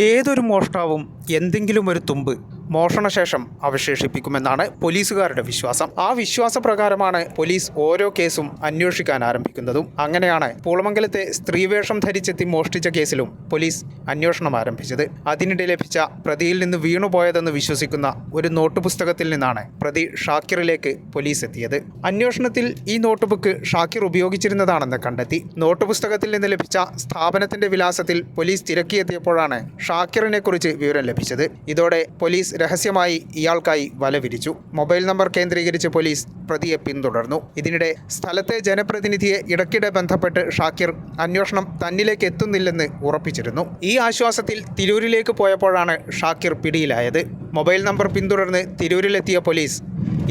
ഏതൊരു മോഷ്ടാവും എന്തെങ്കിലും ഒരു തുമ്പ് മോഷണശേഷം അവശേഷിപ്പിക്കുമെന്നാണ് പോലീസുകാരുടെ വിശ്വാസം. ആ വിശ്വാസപ്രകാരമാണ് പോലീസ് ഓരോ കേസും അന്വേഷിക്കാൻ ആരംഭിക്കുന്നതും. അങ്ങനെയാണ് പൂളമംഗലത്തെ സ്ത്രീവേഷം ധരിച്ചെത്തി മോഷ്ടിച്ച കേസിലും പോലീസ് അന്വേഷണം ആരംഭിച്ചത്. അതിനിടെ ലഭിച്ച പ്രതിയിൽ നിന്ന് വീണുപോയതെന്ന് വിശ്വസിക്കുന്ന ഒരു നോട്ട് പുസ്തകത്തിൽ നിന്നാണ് പ്രതി ഷാക്കിറിലേക്ക് പോലീസ് എത്തിയത്. അന്വേഷണത്തിൽ ഈ നോട്ട് ബുക്ക് ഷാക്കിർ ഉപയോഗിച്ചിരുന്നതാണെന്ന് കണ്ടെത്തി. നോട്ട് പുസ്തകത്തിൽ നിന്ന് ലഭിച്ച സ്ഥാപനത്തിന്റെ വിലാസത്തിൽ പോലീസ് തിരക്കിയെത്തിയപ്പോഴാണ് ഷാക്കിറിനെ കുറിച്ച് വിവരം ലഭിച്ചത്. ഇതോടെ പോലീസ് രഹസ്യമായി ഇയാൾക്കായി വല വിരിച്ചു. മൊബൈൽ നമ്പർ കേന്ദ്രീകരിച്ച് പോലീസ് പ്രതിയെ പിന്തുടർന്നു. ഇതിനിടെ സ്ഥലത്തെ ജനപ്രതിനിധിയെ ഇടയ്ക്കിടെ ബന്ധപ്പെട്ട് ഷാക്കിർ അന്വേഷണം തന്നിലേക്ക് എത്തുന്നില്ലെന്ന് ഉറപ്പിച്ചിരുന്നു. ഈ ആശ്വാസത്തിൽ തിരൂരിലേക്ക് പോയപ്പോഴാണ് ഷാക്കിർ പിടിയിലായത്. മൊബൈൽ നമ്പർ പിന്തുടർന്ന് തിരൂരിലെത്തിയ പോലീസ്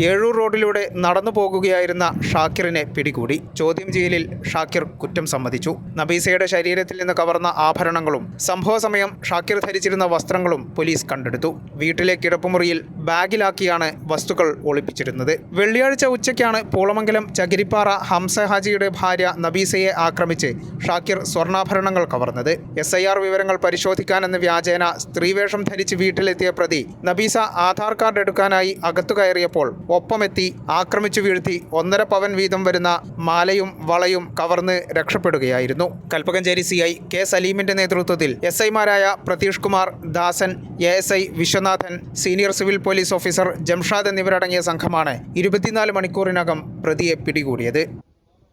ഏഴൂർ റോഡിലൂടെ നടന്നു പോകുകയായിരുന്ന ഷാക്കിറിനെ പിടികൂടി. ചോദ്യം ചെയ്യലിൽ ഷാക്കിർ കുറ്റം സമ്മതിച്ചു. നബീസയുടെ ശരീരത്തിൽ നിന്ന് കവർന്ന ആഭരണങ്ങളും സംഭവ സമയം ഷാക്കിർ ധരിച്ചിരുന്ന വസ്ത്രങ്ങളും പോലീസ് കണ്ടെടുത്തു. വീട്ടിലെ കിടപ്പുമുറിയിൽ ബാഗിലാക്കിയാണ് വസ്തുക്കൾ ഒളിപ്പിച്ചിരുന്നത്. വെള്ളിയാഴ്ച ഉച്ചയ്ക്കാണ് പൂളമംഗലം ചകിരിപ്പാറ ഹംസ ഹാജിയുടെ ഭാര്യ നബീസയെ ആക്രമിച്ച് ഷാക്കിർ സ്വർണ്ണാഭരണങ്ങൾ കവർന്നത്. SIR വിവരങ്ങൾ പരിശോധിക്കാനെന്ന വ്യാജേന സ്ത്രീവേഷം ധരിച്ച് വീട്ടിലെത്തിയ പ്രതി നബീസ ആധാർ കാർഡ് എടുക്കാനായി അകത്തു കയറിയപ്പോൾ ഒപ്പമെത്തി ആക്രമിച്ചു വീഴ്ത്തി 1.5 പവൻ വീതം വരുന്ന മാലയും വളയും കവർന്ന് രക്ഷപ്പെടുകയായിരുന്നു. കൽപ്പകഞ്ചേരി CI K സലീമിന്റെ നേതൃത്വത്തിൽ SIമാരായ പ്രതീഷ് കുമാർ, ദാസൻ, ASI Viswanathan, senior civil police officer Jamshad എന്നിവരടങ്ങിയ സംഘമാണ് 24 മണിക്കൂറിനകം പ്രതിയെ പിടികൂടിയത്.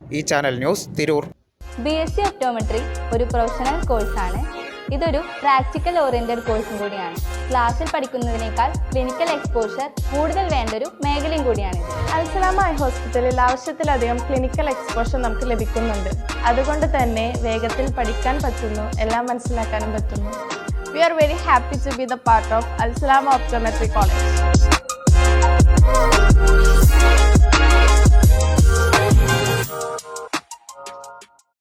ഈ channel news, Tirur. BSc optometry ഒരു പ്രൊഫഷണൽ കോഴ്സാണ്. ഇതൊരു പ്രാക്ടിക്കൽ ഓറിയന്റഡ് കോഴ്സും കൂടിയാണ്. ക്ലാസ്സിൽ പഠിക്കുന്നതിനേക്കാൾ ക്ലിനിക്കൽ എക്സ്പോഷർ കൂടുതൽ വേണ്ടൊരു മേഖലയും കൂടിയാണ്. അൽസലാമ ഐ ഹോസ്പിറ്റലിൽ ആവശ്യത്തിലധികം ക്ലിനിക്കൽ എക്സ്പോഷർ നമുക്ക് ലഭിക്കുന്നുണ്ട്. അതുകൊണ്ട് തന്നെ വേഗത്തിൽ പഠിക്കാൻ പറ്റുന്നു, എല്ലാം മനസ്സിലാക്കാനും പറ്റുന്നു. We are very happy to be the part of Al Salama Optometry College.